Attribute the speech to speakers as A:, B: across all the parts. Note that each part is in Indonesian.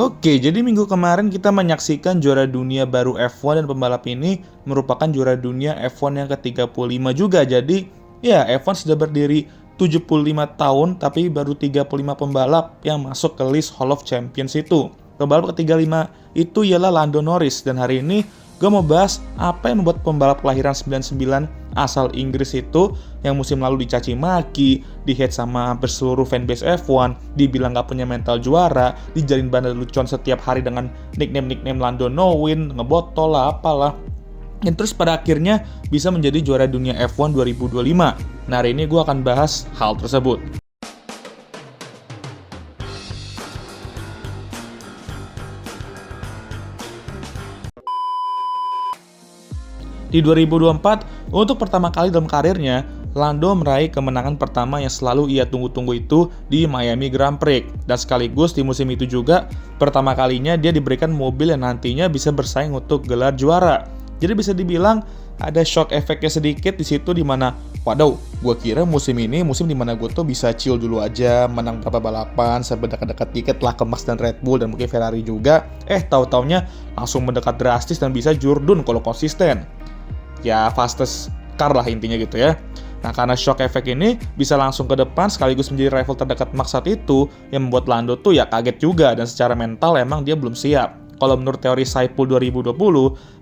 A: Oke, jadi minggu kemarin kita menyaksikan juara dunia baru F1 dan pembalap ini merupakan juara dunia F1 yang ke-35 juga. Jadi, ya F1 sudah berdiri 75 tahun tapi baru 35 pembalap yang masuk ke list Hall of Champions itu. Pembalap ke-35 itu ialah Lando Norris dan hari ini gue mau bahas apa yang membuat pembalap kelahiran 99 asal Inggris itu yang musim lalu dicaci maki, di-hate sama hampir seluruh fanbase F1, dibilang gak punya mental juara, dijalin bandar lucuan setiap hari dengan nickname Lando No Win, ngebotol lah apalah. Dan terus pada akhirnya bisa menjadi juara dunia F1 2025. Nah hari ini gue akan bahas hal tersebut. Di 2024, untuk pertama kali dalam karirnya, Lando meraih kemenangan pertama yang selalu ia tunggu-tunggu itu di Miami Grand Prix. Dan sekaligus di musim itu juga, pertama kalinya dia diberikan mobil yang nantinya bisa bersaing untuk gelar juara. Jadi bisa dibilang ada shock efeknya sedikit di situ dimana, waduh, gue kira musim ini musim dimana gue tuh bisa chill dulu aja, menang beberapa balapan, sampai dekat-dekat dikit lah ke Max dan Red Bull dan mungkin Ferrari juga. Tahu-taunya langsung mendekat drastis dan bisa jurdun kalau konsisten. Ya fastest car lah intinya gitu ya. Nah karena shock effect ini bisa langsung ke depan sekaligus menjadi rival terdekat Max saat itu yang membuat Lando tuh ya kaget juga dan secara mental emang dia belum siap. Kalau menurut teori Saipul 2020,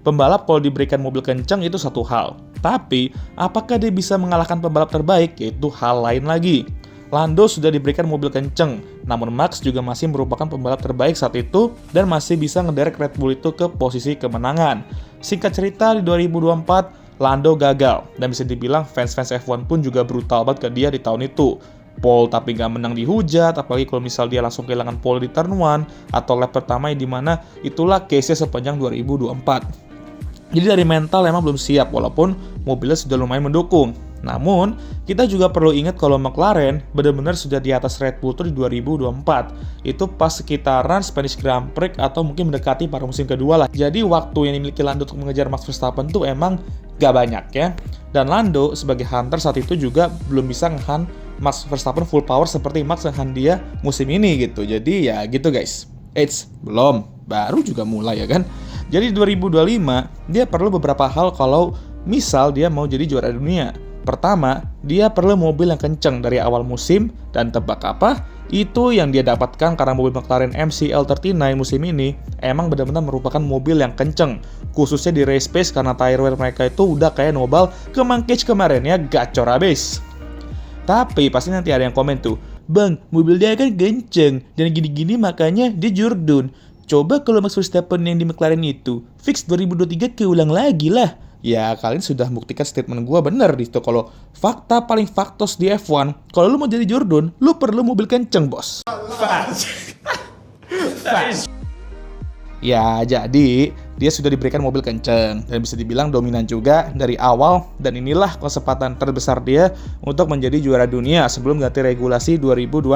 A: pembalap kalau diberikan mobil kencang itu satu hal. Tapi apakah dia bisa mengalahkan pembalap terbaik yaitu hal lain lagi. Lando sudah diberikan mobil kencang, namun Max juga masih merupakan pembalap terbaik saat itu dan masih bisa ngederek Red Bull itu ke posisi kemenangan. Singkat cerita, di 2024, Lando gagal, dan bisa dibilang fans-fans F1 pun juga brutal banget ke dia di tahun itu. Pole tapi nggak menang dihujat, apalagi kalau misal dia langsung kehilangan pole di turn 1, atau lap pertama yang dimana itulah case-nya sepanjang 2024. Jadi dari mental emang belum siap, walaupun mobilnya sudah lumayan mendukung. Namun, kita juga perlu ingat kalau McLaren benar-benar sudah di atas Red Bull tuh di 2024. Itu pas sekitaran Spanish Grand Prix atau mungkin mendekati pada musim kedua lah. Jadi waktu yang dimiliki Lando untuk mengejar Max Verstappen tuh emang gak banyak ya. Dan Lando sebagai hunter saat itu juga belum bisa ngehunt Max Verstappen full power seperti Max ngehunt dia musim ini gitu. Jadi ya gitu guys. Belum. Baru juga mulai ya kan. Jadi 2025 dia perlu beberapa hal kalau misal dia mau jadi juara dunia. Pertama, dia perlu mobil yang kenceng dari awal musim, dan tebak apa? Itu yang dia dapatkan karena mobil McLaren MCL39 musim ini emang benar-benar merupakan mobil yang kenceng. Khususnya di race pace karena tire wear mereka itu udah kayak nobel ke Cage kemarin ya, gacor abis. Tapi pasti nanti ada yang komen tuh, Bang, mobil dia kan kenceng, dan gini-gini makanya dia jurdun. Coba kalau Max Verstappen yang di McLaren itu, fix 2023 keulang lagi lah. Ya, kalian sudah buktikan statement gue bener di situ. Kalau fakta paling faktos di F1, kalau lu mau jadi Jordan, lu perlu mobil kenceng, bos. Ya, jadi dia sudah diberikan mobil kenceng dan bisa dibilang dominan juga dari awal. Dan inilah kesempatan terbesar dia untuk menjadi juara dunia sebelum ganti regulasi 2026.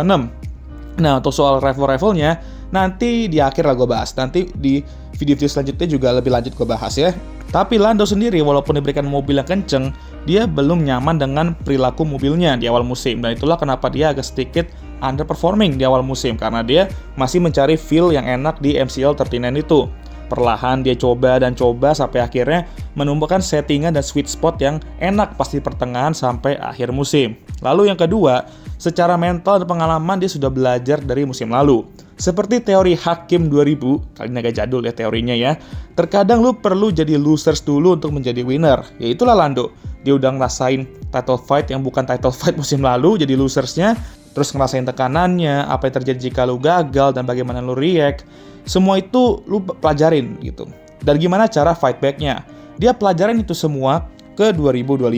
A: Nah, untuk soal rival-rivalnya, nanti di akhir lah gue bahas. Nanti di video-video selanjutnya juga lebih lanjut gue bahas ya. Tapi Lando sendiri walaupun diberikan mobil yang kenceng, dia belum nyaman dengan perilaku mobilnya di awal musim. Dan itulah kenapa dia agak sedikit underperforming di awal musim. Karena dia masih mencari feel yang enak di MCL39 itu. Perlahan dia coba dan coba sampai akhirnya menemukan settingan dan sweet spot yang enak pas di pertengahan sampai akhir musim. Lalu yang kedua, secara mental dan pengalaman dia sudah belajar dari musim lalu. Seperti teori Hakim 2000, kali ini agak jadul ya teorinya ya. Terkadang lu perlu jadi losers dulu untuk menjadi winner. Ya itulah Lando. Dia udah ngerasain title fight yang bukan title fight musim lalu, jadi losersnya. Terus ngerasain tekanannya, apa yang terjadi jika lu gagal dan bagaimana lu react. Semua itu lu pelajarin gitu. Dan gimana cara fight back-nya. Dia pelajarin itu semua ke 2025.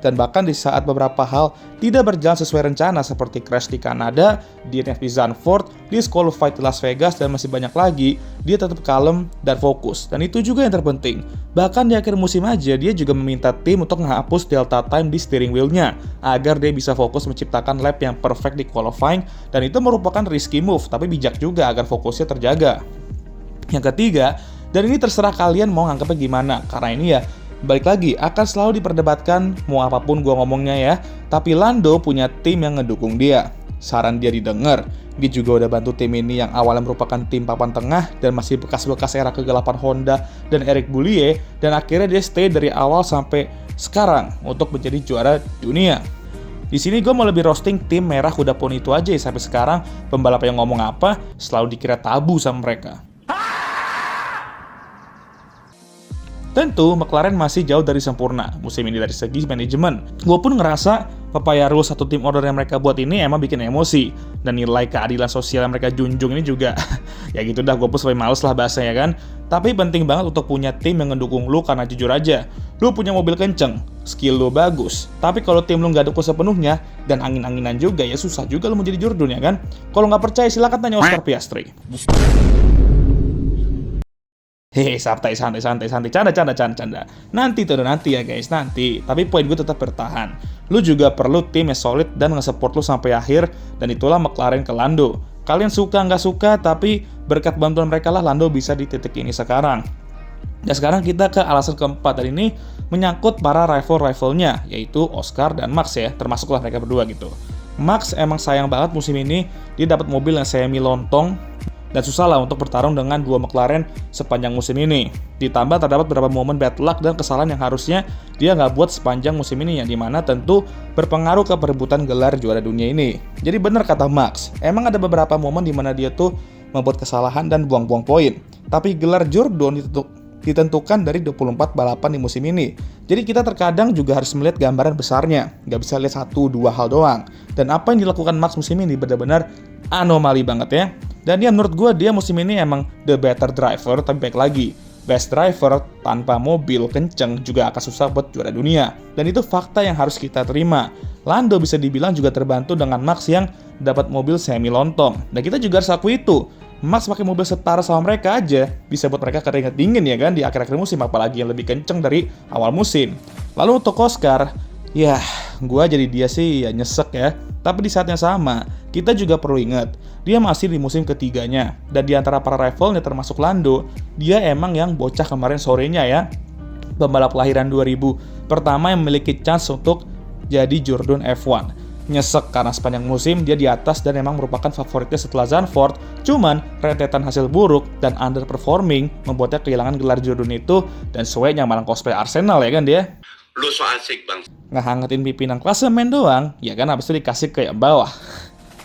A: Dan bahkan di saat beberapa hal tidak berjalan sesuai rencana seperti crash di Kanada, DNF di Zandvoort, disqualified di Las Vegas, dan masih banyak lagi, dia tetap kalem dan fokus. Dan itu juga yang terpenting. Bahkan di akhir musim aja, dia juga meminta tim untuk menghapus delta time di steering wheel-nya, agar dia bisa fokus menciptakan lap yang perfect di qualifying, dan itu merupakan risky move, tapi bijak juga agar fokusnya terjaga. Yang ketiga, dan ini terserah kalian mau nganggapnya gimana, karena ini ya, balik lagi, akan selalu diperdebatkan mau apapun gua ngomongnya ya, tapi Lando punya tim yang ngedukung dia. saran dia didengar. Dia juga udah bantu tim ini yang awalnya merupakan tim papan tengah dan masih bekas-bekas era kegelapan Honda dan Eric Boullier, dan akhirnya dia stay dari awal sampai sekarang untuk menjadi juara dunia. Di sini gue mau lebih roasting tim merah kuda poni itu aja ya. Sampai sekarang pembalap yang ngomong apa selalu dikira tabu sama mereka. Tentu, McLaren masih jauh dari sempurna musim ini dari segi manajemen. Gue pun ngerasa papaya rule satu tim order yang mereka buat ini emang bikin emosi. Dan nilai keadilan sosial yang mereka junjung ini juga, ya gitu dah, gue pun sampai males lah bahasanya kan. Tapi penting banget untuk punya tim yang ngedukung lu, karena jujur aja, lu punya mobil kenceng, skill lu bagus. Tapi kalau tim lu nggak dukung sepenuhnya, dan angin-anginan juga, ya susah juga lu menjadi jurdun ya kan. Kalau nggak percaya silakan tanya Oscar Piastri. Hehe, santai, canda. Nanti ya guys, nanti. Tapi poin gue tetap bertahan. Lu juga perlu tim yang solid dan nge-support lu sampai akhir, dan itulah McLaren ke Lando. Kalian suka nggak suka, tapi berkat bantuan mereka lah Lando bisa di titik ini sekarang. Dan sekarang kita ke alasan keempat, dan ini menyangkut para rival-rivalnya, yaitu Oscar dan Max ya, termasuklah mereka berdua gitu. Max emang sayang banget musim ini, dia dapat mobil yang semi lontong, dan susah lah untuk bertarung dengan dua McLaren sepanjang musim ini. Ditambah terdapat beberapa momen bad luck dan kesalahan yang harusnya dia nggak buat sepanjang musim ini, yang dimana tentu berpengaruh ke perebutan gelar juara dunia ini. Jadi benar kata Max, emang ada beberapa momen dimana dia tuh membuat kesalahan dan buang-buang poin. Tapi gelar Jurdon ditentukan dari 24 balapan di musim ini. Jadi kita terkadang juga harus melihat gambaran besarnya, nggak bisa lihat 1-2 hal doang. Dan apa yang dilakukan Max musim ini benar-benar anomali banget ya. Dan dia menurut gue, dia musim ini emang the better driver, tapi baik lagi, best driver tanpa mobil kenceng juga akan susah buat juara dunia. Dan itu fakta yang harus kita terima. Lando bisa dibilang juga terbantu dengan Max yang dapat mobil semi lontong. Dan kita juga harus akui itu. Max pakai mobil setara sama mereka aja bisa buat mereka keringet dingin ya kan di akhir-akhir musim, apalagi yang lebih kenceng dari awal musim. Lalu untuk Oscar, ya gue jadi dia sih ya nyesek ya. Tapi di saat yang sama, kita juga perlu ingat, dia masih di musim ketiganya. Dan di antara para rivalnya termasuk Lando, dia emang yang bocah kemarin sorenya ya, pembalap kelahiran 2000, pertama yang memiliki chance untuk jadi Jurdun F1. Nyesek karena sepanjang musim dia di atas dan emang merupakan favoritnya setelah Zandvoort. Cuman rentetan hasil buruk dan underperforming membuatnya kehilangan gelar Jurdun itu, dan suenya malah cosplay Arsenal ya kan dia.
B: Lu so asik bang.
A: Ngehangetin pimpinan klasemen doang, ya kan habis itu dikasih ke yang bawah.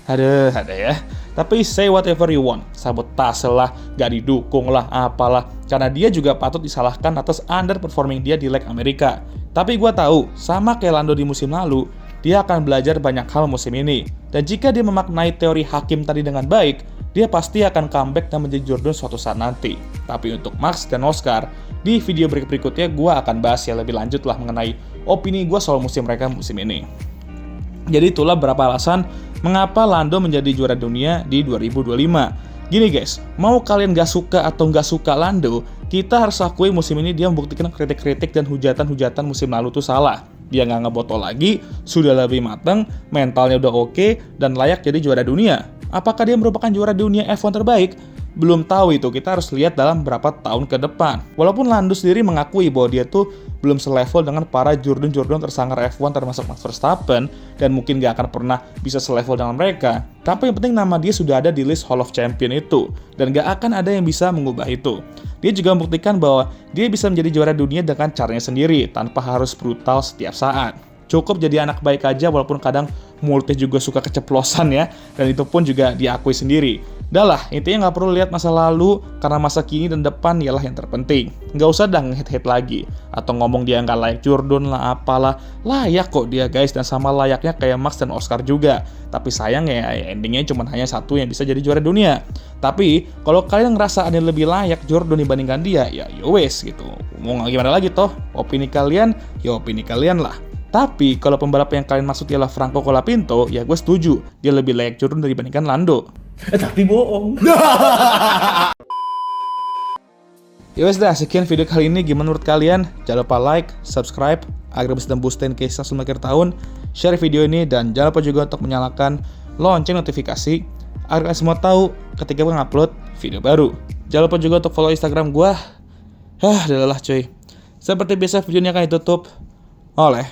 A: Ada ya. Tapi say whatever you want, sabotase lah, gak didukung lah, apalah. Karena dia juga patut disalahkan atas underperforming dia di leg Amerika. Tapi gue tahu, sama kayak Lando di musim lalu, dia akan belajar banyak hal musim ini. Dan jika dia memaknai teori hakim tadi dengan baik, dia pasti akan comeback dan menjadi Jurdun suatu saat nanti. Tapi untuk Max dan Oscar, di video berikutnya gue akan bahas ya lebih lanjut lah mengenai opini gue soal musim mereka musim ini. Jadi itulah beberapa alasan mengapa Lando menjadi juara dunia di 2025. Gini guys, mau kalian gak suka atau gak suka Lando, kita harus akui musim ini dia membuktikan kritik-kritik dan hujatan-hujatan musim lalu tuh salah. Dia nggak ngebotol lagi, sudah lebih matang, mentalnya udah oke, dan layak jadi juara dunia. Apakah dia merupakan juara dunia F1 terbaik? Belum tahu itu, kita harus lihat dalam berapa tahun ke depan. Walaupun Lando sendiri mengakui bahwa dia tuh belum selevel dengan para Jurdun-Jurdun tersanggar F1 termasuk Max Verstappen, dan mungkin gak akan pernah bisa selevel dengan mereka. Tapi yang penting nama dia sudah ada di list Hall of Champion itu, dan gak akan ada yang bisa mengubah itu. Dia juga membuktikan bahwa dia bisa menjadi juara dunia dengan caranya sendiri, tanpa harus brutal setiap saat. Cukup jadi anak baik aja, walaupun kadang mulutnya juga suka keceplosan ya, dan itu pun juga diakui sendiri. Dah lah, intinya nggak perlu lihat masa lalu, karena masa kini dan depan ialah yang terpenting. Nggak usah dah nge-hate lagi, atau ngomong dia nggak layak Jurdun lah apalah. Layak kok dia guys, dan sama layaknya kayak Max dan Oscar juga. Tapi sayang ya, endingnya cuma hanya satu yang bisa jadi juara dunia. Tapi, kalau kalian ngerasa ada yang lebih layak Jurdun dibandingkan dia, ya wes gitu. Mau gimana lagi toh, opini kalian, ya opini kalian lah. Tapi, kalau pembalap yang kalian maksud ialah Franco Colapinto, ya gue setuju. Dia lebih layak Jurdun dibandingkan Lando.
B: Tapi bohong.
A: Ya wes dah, sekian video kali ini. Gimana menurut kalian? Jangan lupa like, subscribe, agar bisa tembus 10K sebelum akhir tahun. Share video ini, dan jangan lupa juga untuk menyalakan lonceng notifikasi agar kalian semua tahu ketika gue ngupload video baru. Jangan lupa juga untuk follow Instagram gue. Udahlah cuy. Seperti biasa, video ini akan ditutup oleh